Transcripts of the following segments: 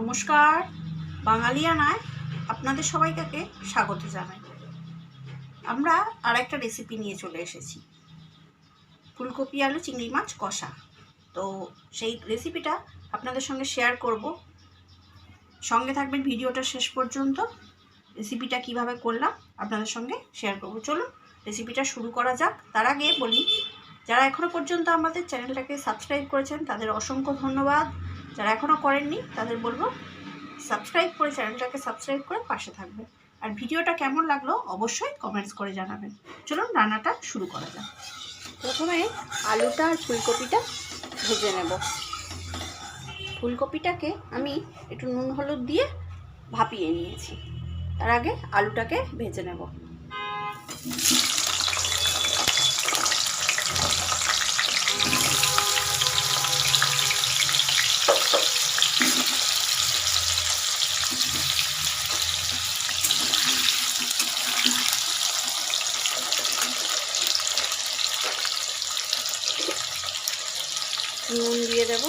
নমস্কার, বাঙালিয়ানায় আপনাদের সবাইকে স্বাগত জানাই। আমরা আর একটা রেসিপি নিয়ে চলে এসেছি, ফুলকপি আলু চিংড়ি মাছ কষা। তো সেই রেসিপিটা আপনাদের সঙ্গে শেয়ার করব, সঙ্গে থাকবেন ভিডিওটা শেষ পর্যন্ত। রেসিপিটা কিভাবে করলাম আপনাদের সঙ্গে শেয়ার করব। চলুন রেসিপিটা শুরু করা যাক। তার আগে বলি, যারা এখনও পর্যন্ত আমাদের চ্যানেলটাকে সাবস্ক্রাইব করেছেন তাদের অসংখ্য ধন্যবাদ। যারা এখনও করেননি তাদের বলবো সাবস্ক্রাইব করে চ্যানেলটাকে সাবস্ক্রাইব করে পাশে থাকবেন। আর ভিডিওটা কেমন লাগলো অবশ্যই কমেন্টস করে জানাবেন। চলুন রান্নাটা শুরু করা যাক। প্রথমে আলুটা আর ফুলকপিটা ভেজে নেব। ফুলকপিটাকে আমি একটু নুন হলুদ দিয়ে ভাপিয়ে নিয়েছি। তার আগে আলুটাকে ভেজে নেব। নুন দিয়ে দেব।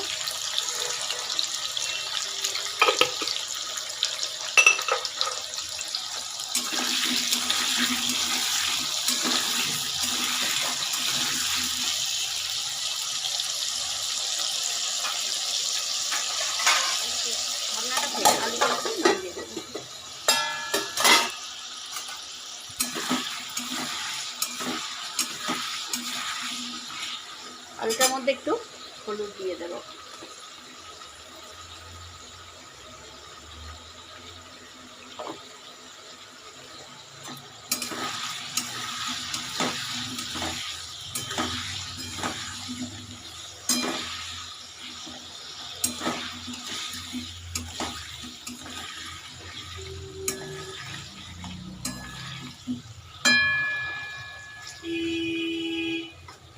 আলুটার মধ্যে একটু হলুদ দিয়ে দেব।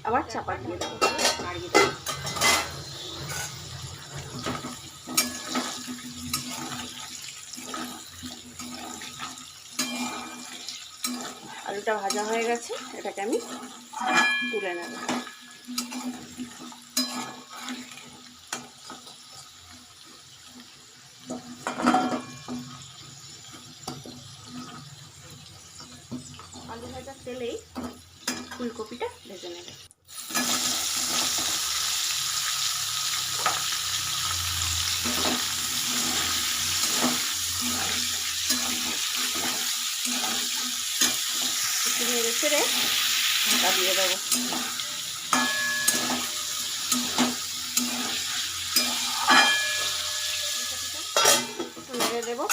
আবার চাপা দিয়ে দেবো, নাড়িয়ে দেবো। আলুটা ভাজা হয়ে গেছে, এটাকে আমি তুলে নেব। আলু ভাজার তেলেই ফুলকপিটা ভেজে নেব। একটু নেড়ে ছেড়ে ঢাকা দিয়ে দেবো। একটু নেড়ে দেবো।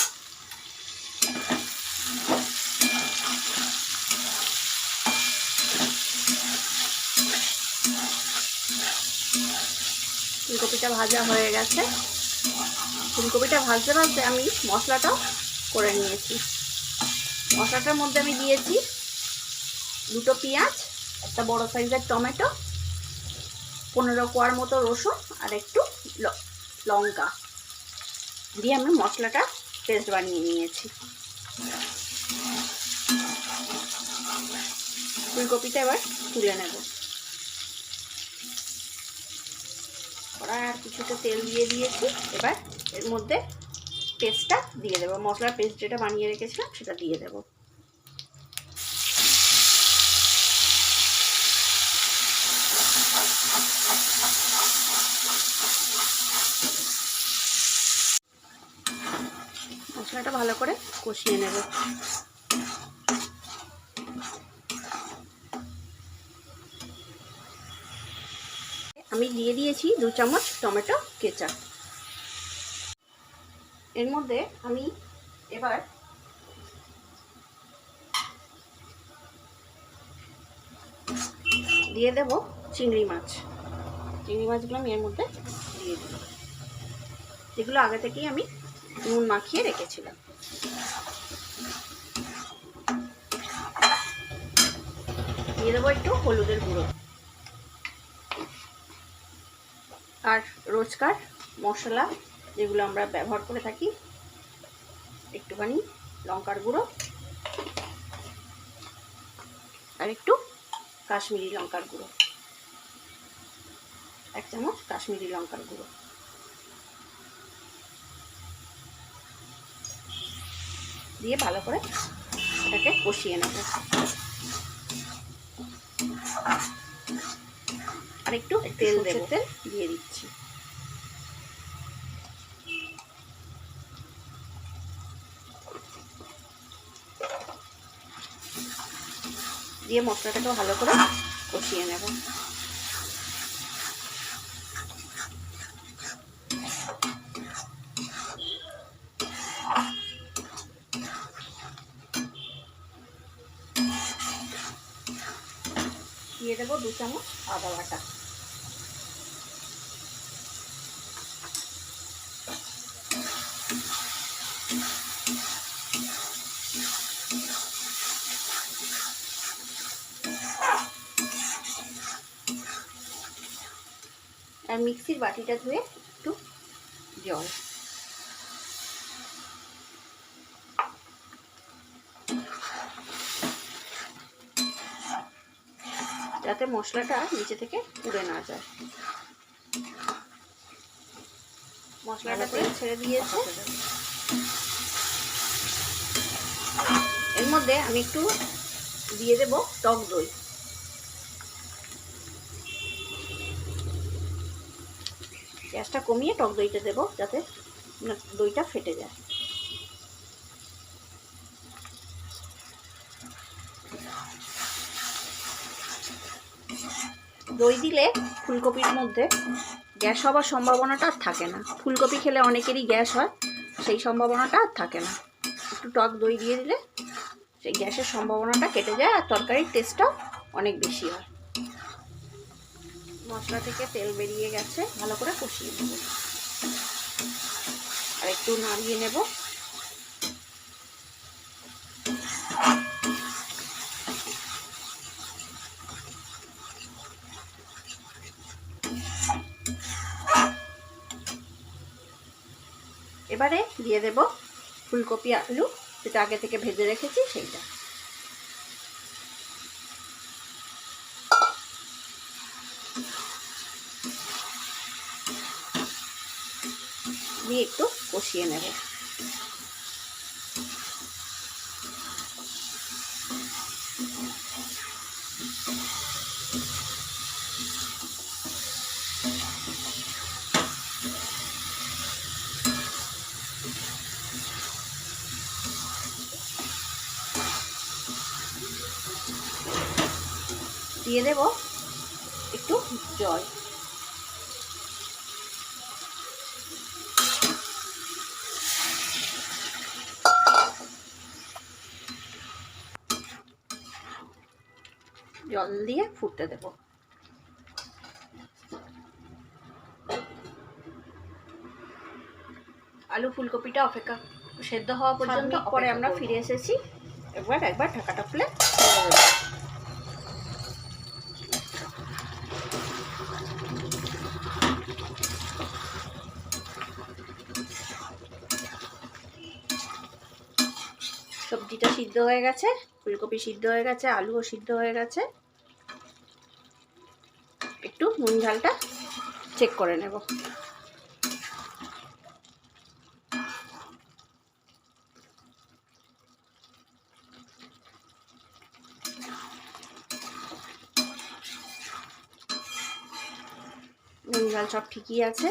ফুলকপিটা ভাজা হয়ে গেছে। ফুলকপিটা ভাজতে ভাজতে আমি মশলাটাও করে নিয়েছি। মশলাটার মধ্যে আমি দিয়েছি 2টো পেঁয়াজ, একটা বড় সাইজের টমেটো, 15 কোয়ার মতো রসুন আর একটু লঙ্কা দিয়ে আমি মশলাটা পেস্ট বানিয়ে নিয়েছি। ফুলকপিটা এবার তুলে নেব। কড়াই আর কিছুটা তেল দিয়ে দিয়েছি। এবার এর মধ্যে পেস্টটা দিয়ে দেবো, মশলার পেস্ট যেটা বানিয়ে রেখেছিলাম সেটা দিয়ে দেবো। মশলাটা ভালো করে কষিয়ে নেব। আমি দিয়ে দিয়েছি 2 চামচ টমেটো কেচাপ। এর মধ্যে আমি এবার দিয়ে দেব চিংড়ি মাছ। চিংড়ি মাছগুলো আমি এর মধ্যে দিয়ে দেব, যেগুলো আগে থেকেই আমি নুন মাখিয়ে রেখেছিলাম। দিয়ে দেবো একটু হলুদের গুঁড়ো আর রোজকার মশলা যেগুলো আমরা ব্যবহার করে থাকি, একটুখানি লঙ্কার গুঁড়ো আর একটু কাশ্মীরি লঙ্কার গুঁড়ো, 1 চামচ কাশ্মীরি লঙ্কার গুঁড়ো। দিয়ে ভালো করে এটাকে কষিয়ে নেব। আর একটু তেল দেব, তেল দিয়ে দিচ্ছি। দিয়ে মশলাটাকে ভালো করে কষিয়ে নেব। দিয়ে দেবো 2 চামচ আদা বাটা। আর মিক্সির বাটিটা ধুয়ে একটু জল। যাতে মশলাটা নিচে থেকে পুড়ে না যায়। মশলাটা তেল ছেড়ে দিয়েছে। এর মধ্যে আমি একটু দিয়ে দেব টক দই। গ্যাসটা কমিয়ে টক দইটা দেবো যাতে দইটা ফেটে যায়। দই দিলে ফুলকপির মধ্যে গ্যাস হওয়ার সম্ভাবনাটা আর থাকে না। ফুলকপি খেলে অনেকেরই গ্যাস হয়, সেই সম্ভাবনাটা আর থাকে না। একটু টক দই দিয়ে দিলে সেই গ্যাসের সম্ভাবনাটা কেটে যায় আর তরকারির টেস্টটাও অনেক বেশি হয়। মশলা থেকে তেল বেরিয়ে গেছে, ভালো করে কষিয়ে নেব আর একটু নাড়িয়ে নেব। এবারে দিয়ে দেব ফুলকপি আলু, যেটা আগে থেকে ভেজে রেখেছি সেইটা। দিয়ে একটু কষিয়ে নেব। দিয়ে দেব একটু জল। জল দিয়ে ফুটতে দেব। আলু ফুলকপিটা অপেক্ষা সেদ্ধ হওয়া পর্যন্ত পরে আমরা ফিরে এসেছি। একবার ঢাকাটা খুলে সবজিটা সিদ্ধ হয়ে গেছে, ফুলকপি সিদ্ধ হয়ে গেছে, আলুও সিদ্ধ হয়ে গেছে। একটু নুন ঝালটা চেক করে নেব। নুন ঝাল সব ঠিকই আছে।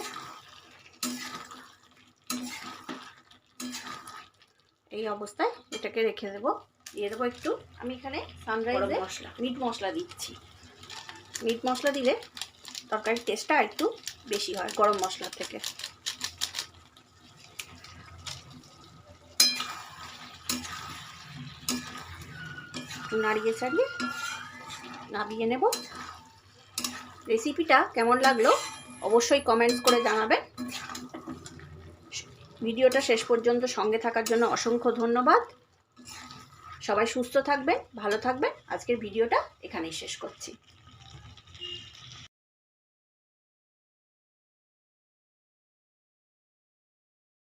এই অবস্থায় এটাকে রেখে দেব। দিয়ে দেবো একটু, আমি এখানে সানরাইজে মিট মশলা দিচ্ছি। মিট মশলা দিলে তরকারির টেস্টটা একটু বেশি হয় গরম মশলার থেকে। নাড়িয়ে চাড়িয়ে নামিয়ে নেব। রেসিপিটা কেমন লাগলো অবশ্যই কমেন্টস করে জানাবেন। ভিডিওটা শেষ পর্যন্ত সঙ্গে থাকার জন্য অসংখ্য ধন্যবাদ। সবাই সুস্থ থাকবেন, ভালো থাকবেন। আজকের ভিডিওটা এখানেই শেষ করছি।